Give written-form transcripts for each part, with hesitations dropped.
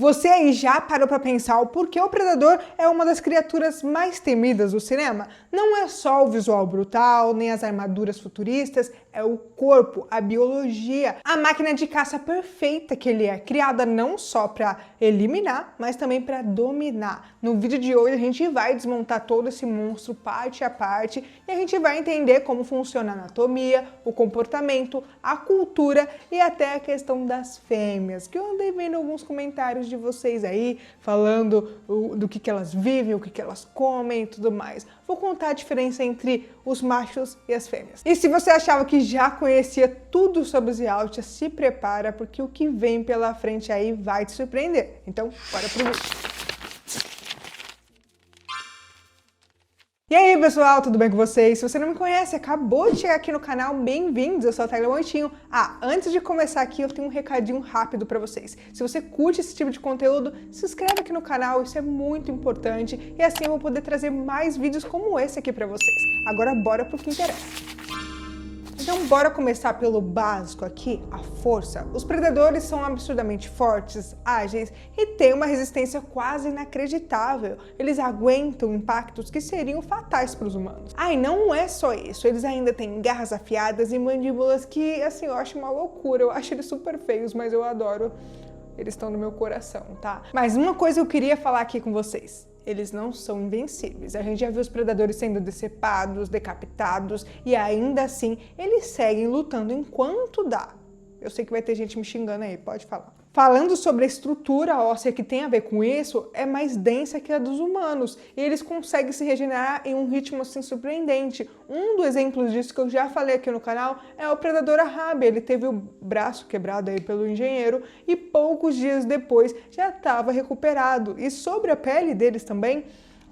Você aí já parou para pensar o porquê o predador é uma das criaturas mais temidas do cinema? Não é só o visual brutal, nem as armaduras futuristas, é o corpo, a biologia, a máquina de caça perfeita que ele é, criada não só para eliminar, mas também para dominar. No vídeo de hoje a gente vai desmontar todo esse monstro parte a parte e a gente vai entender como funciona a anatomia, o comportamento, a cultura e até a questão das fêmeas, que eu andei vendo alguns comentários de vocês aí, falando do que elas vivem, o que elas comem e tudo mais. Vou contar a diferença entre os machos e as fêmeas. E se você achava que já conhecia tudo sobre os reality, se prepara, porque o que vem pela frente aí vai te surpreender. Então, bora pro vídeo. E aí pessoal, tudo bem com vocês? Se você não me conhece, acabou de chegar aqui no canal, bem-vindos, eu sou a Tayla Moitinho. Antes de começar aqui, eu tenho um recadinho rápido pra vocês. Se você curte esse tipo de conteúdo, se inscreve aqui no canal, isso é muito importante, e assim eu vou poder trazer mais vídeos como esse aqui pra vocês. Agora bora pro que interessa. Então bora começar pelo básico aqui, a força. Os predadores são absurdamente fortes, ágeis e têm uma resistência quase inacreditável. Eles aguentam impactos que seriam fatais para os humanos. E não é só isso, eles ainda têm garras afiadas e mandíbulas que, assim, eu acho uma loucura. Eu acho eles super feios, mas eu adoro. Eles estão no meu coração, tá? Mas uma coisa eu queria falar aqui com vocês. Eles não são invencíveis. A gente já viu os predadores sendo decepados, decapitados, e ainda assim eles seguem lutando enquanto dá. Eu sei que vai ter gente me xingando aí, pode falar. Falando sobre a estrutura óssea que tem a ver com isso, é mais densa que a dos humanos, e eles conseguem se regenerar em um ritmo assim surpreendente. Um dos exemplos disso que eu já falei aqui no canal é o predador Ahab. Ele teve o braço quebrado aí pelo engenheiro e poucos dias depois já estava recuperado. E sobre a pele deles também,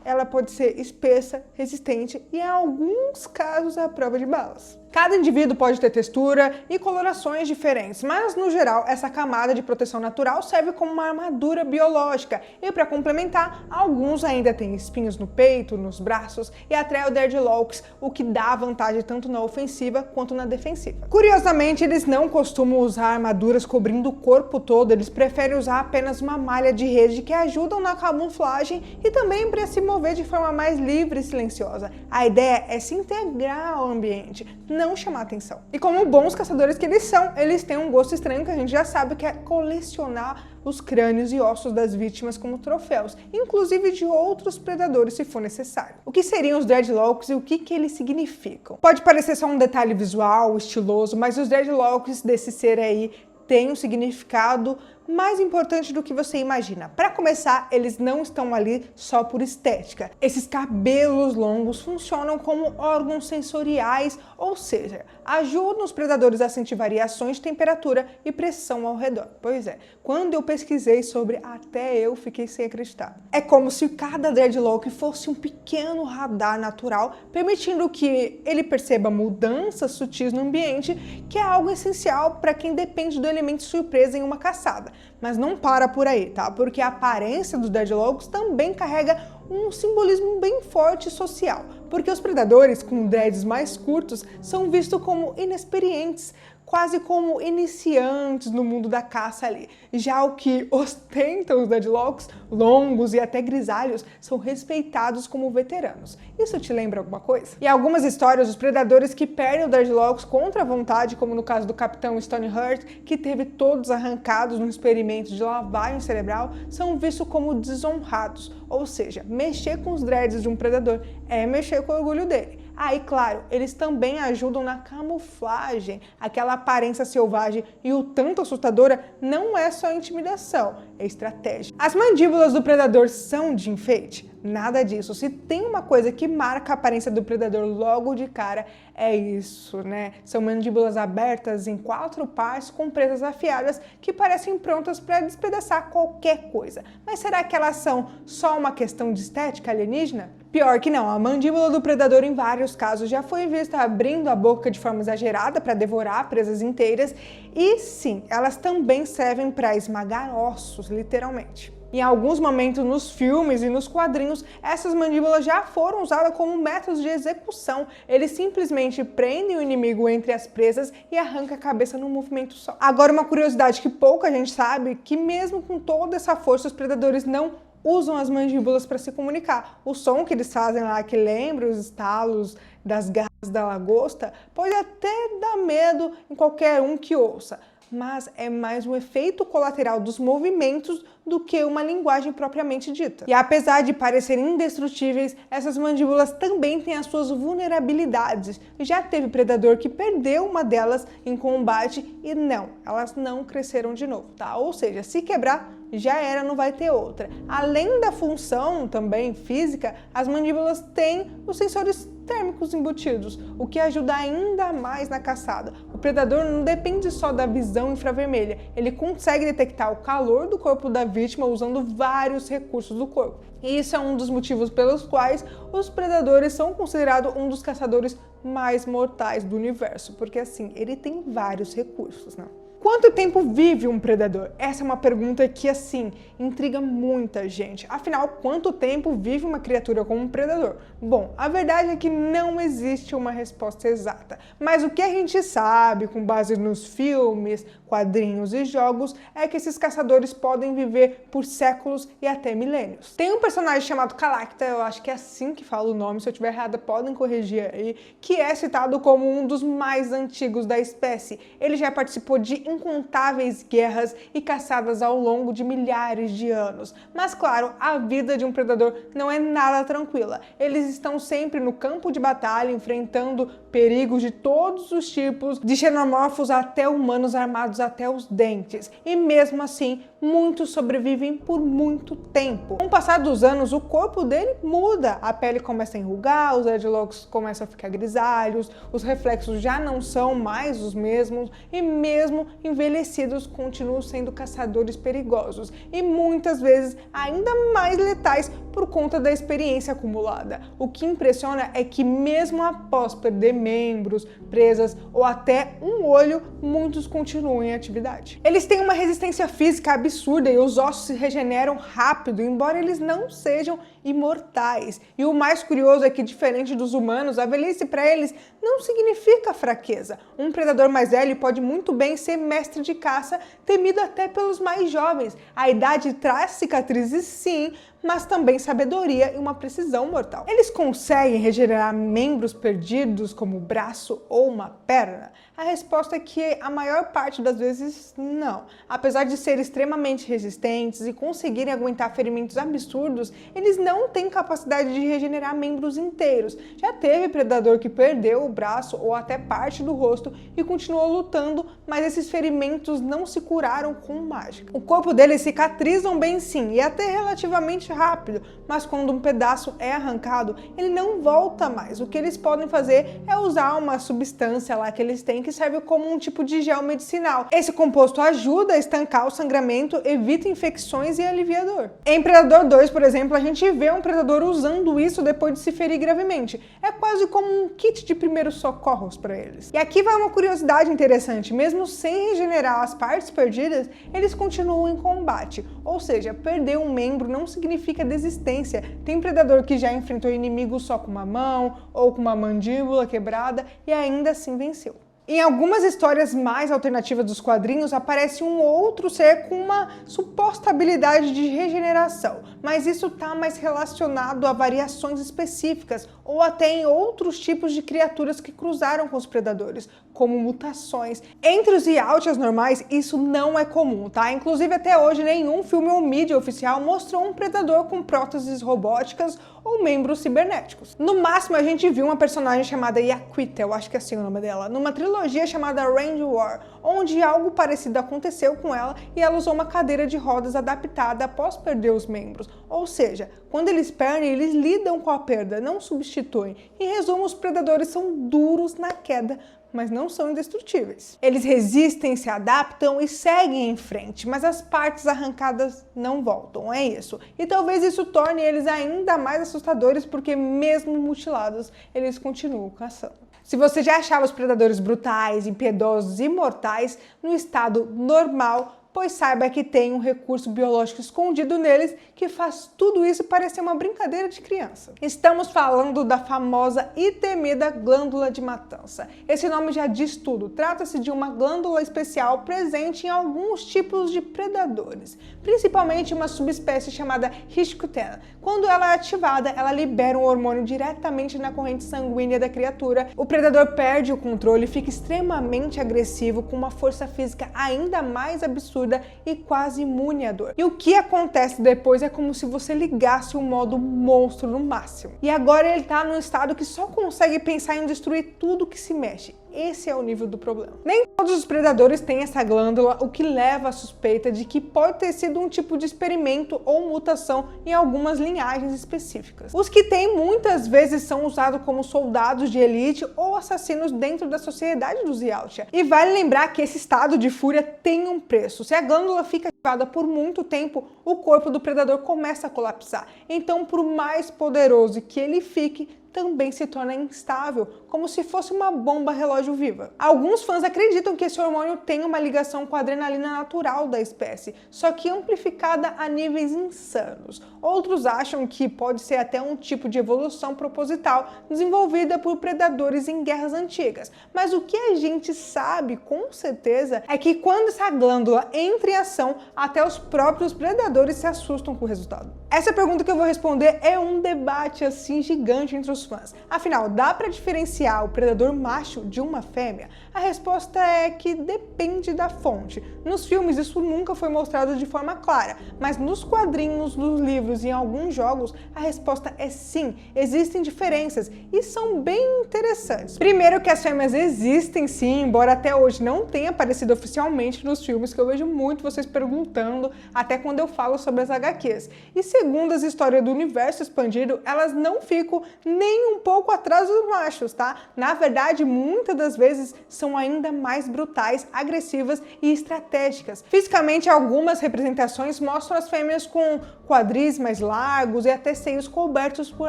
ela pode ser espessa, resistente e em alguns casos à prova de balas. Cada indivíduo pode ter textura e colorações diferentes, mas no geral essa camada de proteção natural serve como uma armadura biológica. E para complementar, alguns ainda têm espinhos no peito, nos braços e até o Dreadlocks, o que dá vantagem tanto na ofensiva quanto na defensiva. Curiosamente, eles não costumam usar armaduras cobrindo o corpo todo, eles preferem usar apenas uma malha de rede que ajudam na camuflagem e também para se mover de forma mais livre e silenciosa. A ideia é se integrar ao ambiente, não chamar atenção. E como bons caçadores que eles são, eles têm um gosto estranho que a gente já sabe, que é colecionar os crânios e ossos das vítimas como troféus, inclusive de outros predadores se for necessário. O que seriam os Dreadlocks e o que eles significam? Pode parecer só um detalhe visual, estiloso, mas os Dreadlocks desse ser aí têm um significado mais importante do que você imagina. Para começar, eles não estão ali só por estética. Esses cabelos longos funcionam como órgãos sensoriais, ou seja, ajudam os predadores a sentir variações de temperatura e pressão ao redor. Pois é, quando eu pesquisei sobre, até eu fiquei sem acreditar. É como se cada Dreadlock fosse um pequeno radar natural, permitindo que ele perceba mudanças sutis no ambiente, que é algo essencial para quem depende do elemento surpresa em uma caçada. Mas não para por aí, tá? Porque a aparência dos Dreadlocks também carrega um simbolismo bem forte social, porque os predadores com dreads mais curtos são vistos como inexperientes, quase como iniciantes no mundo da caça ali. Já o que ostentam os Dreadlocks, longos e até grisalhos, são respeitados como veteranos. Isso te lembra alguma coisa? Em algumas histórias, os predadores que perdem os Dreadlocks contra a vontade, como no caso do Capitão Stoneheart, que teve todos arrancados no experimento de lavagem cerebral, são vistos como desonrados. Ou seja, mexer com os dreads de um predador é mexer com o orgulho dele. E claro, eles também ajudam na camuflagem, aquela aparência selvagem e o tanto assustadora não é só intimidação, é estratégia. As mandíbulas do predador são de enfeite? Nada disso. Se tem uma coisa que marca a aparência do predador logo de cara, é isso, né? São mandíbulas abertas em 4 partes com presas afiadas que parecem prontas para despedaçar qualquer coisa. Mas será que elas são só uma questão de estética alienígena? Pior que não, a mandíbula do predador em vários casos já foi vista abrindo a boca de forma exagerada para devorar presas inteiras e sim, elas também servem para esmagar ossos, literalmente. Em alguns momentos nos filmes e nos quadrinhos, essas mandíbulas já foram usadas como métodos de execução. Eles simplesmente prendem o inimigo entre as presas e arrancam a cabeça num movimento só. Agora, uma curiosidade que pouca gente sabe, que mesmo com toda essa força, os predadores não usam as mandíbulas para se comunicar. O som que eles fazem lá, que lembra os estalos das garras da lagosta, pode até dar medo em qualquer um que ouça, mas é mais um efeito colateral dos movimentos do que uma linguagem propriamente dita. E apesar de parecerem indestrutíveis, essas mandíbulas também têm as suas vulnerabilidades. Já teve predador que perdeu uma delas em combate e não, elas não cresceram de novo, tá? Ou seja, se quebrar, já era, não vai ter outra. Além da função também física, as mandíbulas têm os sensores térmicos embutidos, o que ajuda ainda mais na caçada. O predador não depende só da visão infravermelha, ele consegue detectar o calor do corpo da vítima usando vários recursos do corpo. E isso é um dos motivos pelos quais os predadores são considerados um dos caçadores mais mortais do universo, porque assim, ele tem vários recursos, né? Quanto tempo vive um predador? Essa é uma pergunta que, assim, intriga muita gente. Afinal, quanto tempo vive uma criatura como um predador? Bom, a verdade é que não existe uma resposta exata. Mas o que a gente sabe, com base nos filmes, quadrinhos e jogos, é que esses caçadores podem viver por séculos e até milênios. Tem um personagem chamado Galacta, eu acho que é assim que fala o nome, se eu estiver errada podem corrigir aí, que é citado como um dos mais antigos da espécie. Ele já participou de incontáveis guerras e caçadas ao longo de milhares de anos. Mas claro, a vida de um predador não é nada tranquila. Eles estão sempre no campo de batalha, enfrentando perigos de todos os tipos, de xenomorfos até humanos armados até os dentes. E mesmo assim, muitos sobrevivem por muito tempo. Com o passar dos anos, o corpo dele muda. A pele começa a enrugar, os dreadlocks começam a ficar grisalhos, os reflexos já não são mais os mesmos e mesmo envelhecidos continuam sendo caçadores perigosos e muitas vezes ainda mais letais por conta da experiência acumulada. O que impressiona é que mesmo após perder membros, presas ou até um olho, muitos continuam em atividade. Eles têm uma resistência física absurda e os ossos se regeneram rápido, embora eles não sejam imortais. E o mais curioso é que, diferente dos humanos, a velhice para eles não significa fraqueza. Um predador mais velho pode muito bem ser mestre de caça, temido até pelos mais jovens. A idade traz cicatrizes, sim, mas também sabedoria e uma precisão mortal. Eles conseguem regenerar membros perdidos, como o braço ou uma perna? A resposta é que a maior parte das vezes não. Apesar de serem extremamente resistentes e conseguirem aguentar ferimentos absurdos, eles não têm capacidade de regenerar membros inteiros. Já teve predador que perdeu o braço ou até parte do rosto e continuou lutando, mas esses ferimentos não se curaram com mágica. O corpo deles cicatrizam bem sim, e até relativamente rápido, mas quando um pedaço é arrancado, ele não volta mais. O que eles podem fazer é usar uma substância lá que eles têm que serve como um tipo de gel medicinal. Esse composto ajuda a estancar o sangramento, evita infecções e alivia a dor. Em Predador 2, por exemplo, a gente vê um predador usando isso depois de se ferir gravemente. É quase como um kit de primeiros socorros para eles. E aqui vai uma curiosidade interessante, mesmo sem regenerar as partes perdidas, eles continuam em combate. Ou seja, perder um membro não significa desistência. Tem predador que já enfrentou inimigos só com uma mão ou com uma mandíbula quebrada e ainda assim venceu. Em algumas histórias mais alternativas dos quadrinhos, aparece um outro ser com uma suposta habilidade de regeneração, mas isso está mais relacionado a variações específicas ou até em outros tipos de criaturas que cruzaram com os predadores, como mutações. Entre os Yautjas normais, isso não é comum, tá? Inclusive, até hoje, nenhum filme ou mídia oficial mostrou um predador com próteses robóticas ou membros cibernéticos. No máximo, a gente viu uma personagem chamada Yaquita, eu acho que é assim o nome dela, numa trilogia chamada Range War, onde algo parecido aconteceu com ela e ela usou uma cadeira de rodas adaptada após perder os membros. Ou seja, quando eles perdem, eles lidam com a perda, não substituem. Em resumo, os predadores são duros na queda, mas não são indestrutíveis. Eles resistem, se adaptam e seguem em frente, mas as partes arrancadas não voltam, é isso. E talvez isso torne eles ainda mais assustadores, porque mesmo mutilados, eles continuam caçando. Se você já achava os predadores brutais, impiedosos e mortais, no estado normal, pois saiba que tem um recurso biológico escondido neles que faz tudo isso parecer uma brincadeira de criança. Estamos falando da famosa e temida glândula de Matança. Esse nome já diz tudo. Trata-se de uma glândula especial presente em alguns tipos de predadores, principalmente uma subespécie chamada Richtkuten. Quando ela é ativada, ela libera um hormônio diretamente na corrente sanguínea da criatura. O predador perde o controle e fica extremamente agressivo, com uma força física ainda mais absurda e quase imune à dor. E o que acontece depois é como se você ligasse o modo monstro no máximo. E agora ele está num estado que só consegue pensar em destruir tudo que se mexe. Esse é o nível do problema. Nem todos os predadores têm essa glândula, o que leva à suspeita de que pode ter sido um tipo de experimento ou mutação em algumas linhagens específicas. Os que têm muitas vezes são usados como soldados de elite ou assassinos dentro da sociedade dos Yautja. E vale lembrar que esse estado de fúria tem um preço. Se a glândula fica ativada por muito tempo, o corpo do predador começa a colapsar. Então, por mais poderoso que ele fique, também se torna instável, como se fosse uma bomba relógio viva. Alguns fãs acreditam que esse hormônio tem uma ligação com a adrenalina natural da espécie, só que amplificada a níveis insanos. Outros acham que pode ser até um tipo de evolução proposital desenvolvida por predadores em guerras antigas. Mas o que a gente sabe com certeza é que quando essa glândula entra em ação, até os próprios predadores se assustam com o resultado. Essa pergunta que eu vou responder é um debate assim gigante entre os fãs. Afinal, dá para diferenciar o predador macho de uma fêmea? A resposta é que depende da fonte. Nos filmes isso nunca foi mostrado de forma clara, mas nos quadrinhos, nos livros e em alguns jogos a resposta é sim, existem diferenças e são bem interessantes. Primeiro que as fêmeas existem sim, embora até hoje não tenha aparecido oficialmente nos filmes, que eu vejo muito vocês perguntando, até quando eu falo sobre as HQs. E segundo as histórias do universo expandido, elas não ficam nem um pouco atrás dos machos, tá? Na verdade, muitas das vezes são ainda mais brutais, agressivas e estratégicas. Fisicamente, algumas representações mostram as fêmeas com quadris mais largos e até seios cobertos por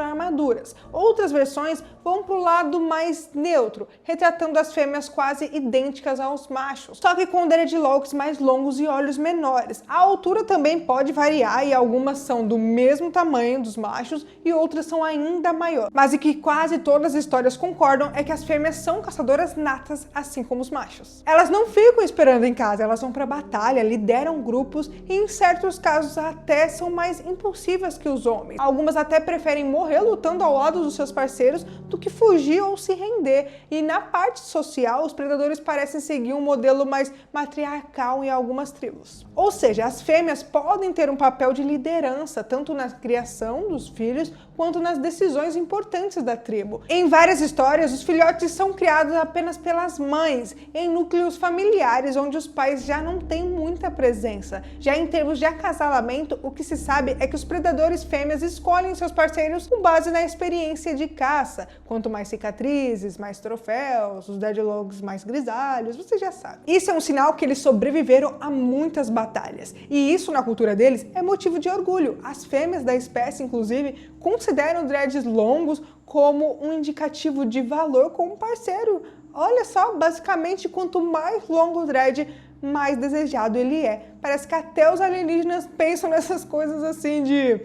armaduras. Outras versões vão para o lado mais neutro, retratando as fêmeas quase idênticas aos machos, só que com dreadlocks mais longos e olhos menores. A altura também pode variar e algumas são do mesmo tamanho dos machos e outras são ainda maiores. Mas o que quase todas as histórias concordam é que as fêmeas são caçadoras natas, assim como os machos. Elas não ficam esperando em casa, elas vão para a batalha, lideram grupos e em certos casos até são mais impulsivas que os homens. Algumas até preferem morrer lutando ao lado dos seus parceiros do que fugir ou se render. E na parte social, os predadores parecem seguir um modelo mais matriarcal em algumas tribos. Ou seja, as fêmeas podem ter um papel de liderança, tanto na criação dos filhos, quanto nas decisões importantes da tribo. Em várias histórias, os filhotes são criados apenas pelas mães, em núcleos familiares onde os pais já não têm muita presença. Já em termos de acasalamento, o que se sabe é que os predadores fêmeas escolhem seus parceiros com base na experiência de caça. Quanto mais cicatrizes, mais troféus, os deadlocks mais grisalhos, você já sabe. Isso é um sinal que eles sobreviveram a muitas batalhas. E isso, na cultura deles, é motivo de orgulho. As fêmeas da espécie, inclusive, consideram dreads longos como um indicativo de valor como parceiro. Olha só, basicamente, quanto mais longo o dread, mais desejado ele é. Parece que até os alienígenas pensam nessas coisas assim de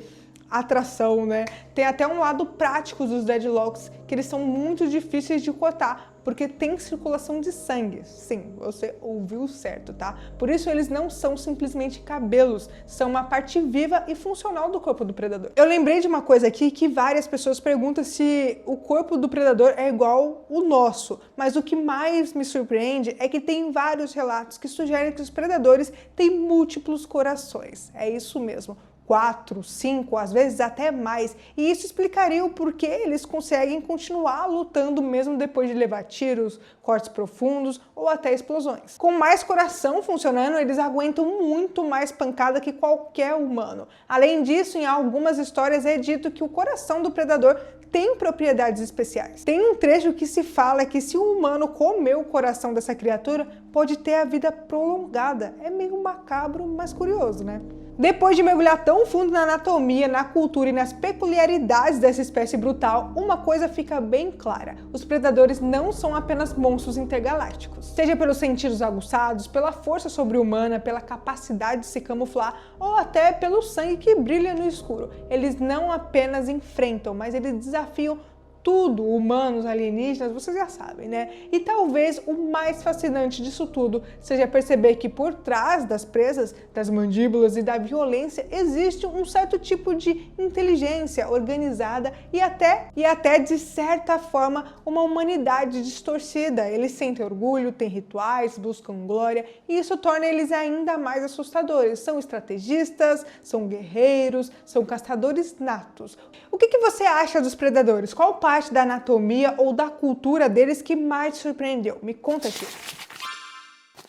atração, né? Tem até um lado prático dos dreadlocks, que eles são muito difíceis de cortar, porque tem circulação de sangue. Sim, você ouviu certo, tá? Por isso eles não são simplesmente cabelos, são uma parte viva e funcional do corpo do predador. Eu lembrei de uma coisa aqui que várias pessoas perguntam se o corpo do predador é igual o nosso, mas o que mais me surpreende é que tem vários relatos que sugerem que os predadores têm múltiplos corações. É isso mesmo. 4, 5, às vezes até mais, e isso explicaria o porquê eles conseguem continuar lutando mesmo depois de levar tiros, cortes profundos ou até explosões. Com mais coração funcionando, eles aguentam muito mais pancada que qualquer humano. Além disso, em algumas histórias é dito que o coração do predador tem propriedades especiais. Tem um trecho que se fala que se um humano comer o coração dessa criatura, pode ter a vida prolongada. É meio macabro, mas curioso, né? Depois de mergulhar tão fundo na anatomia, na cultura e nas peculiaridades dessa espécie brutal, uma coisa fica bem clara: os predadores não são apenas monstros intergalácticos. Seja pelos sentidos aguçados, pela força sobre-humana, pela capacidade de se camuflar ou até pelo sangue que brilha no escuro. Eles não apenas enfrentam, mas eles desafiam tudo, humanos, alienígenas, vocês já sabem, né? E talvez o mais fascinante disso tudo seja perceber que por trás das presas, das mandíbulas e da violência existe um certo tipo de inteligência organizada e até de certa forma uma humanidade distorcida. Eles sentem orgulho, têm rituais, buscam glória e isso torna eles ainda mais assustadores. São estrategistas, são guerreiros, são caçadores natos. O que você acha dos predadores? Qual parte da anatomia ou da cultura deles que mais te surpreendeu? Me conta aqui.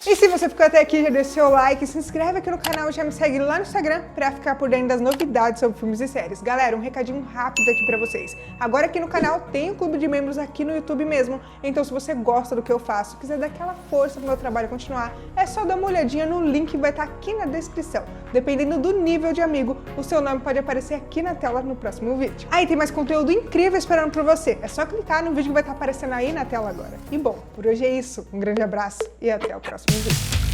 E se você ficou até aqui, já deixou o like, se inscreve aqui no canal e já me segue lá no Instagram pra ficar por dentro das novidades sobre filmes e séries. Galera, um recadinho rápido aqui pra vocês. Agora aqui no canal tem um clube de membros aqui no YouTube mesmo, então se você gosta do que eu faço, quiser dar aquela força pro meu trabalho continuar, é só dar uma olhadinha no link que vai estar aqui na descrição. Dependendo do nível de amigo, o seu nome pode aparecer aqui na tela no próximo vídeo. Aí tem mais conteúdo incrível esperando por você. É só clicar no vídeo que vai estar aparecendo aí na tela agora. E bom, por hoje é isso. Um grande abraço e até o próximo vídeo.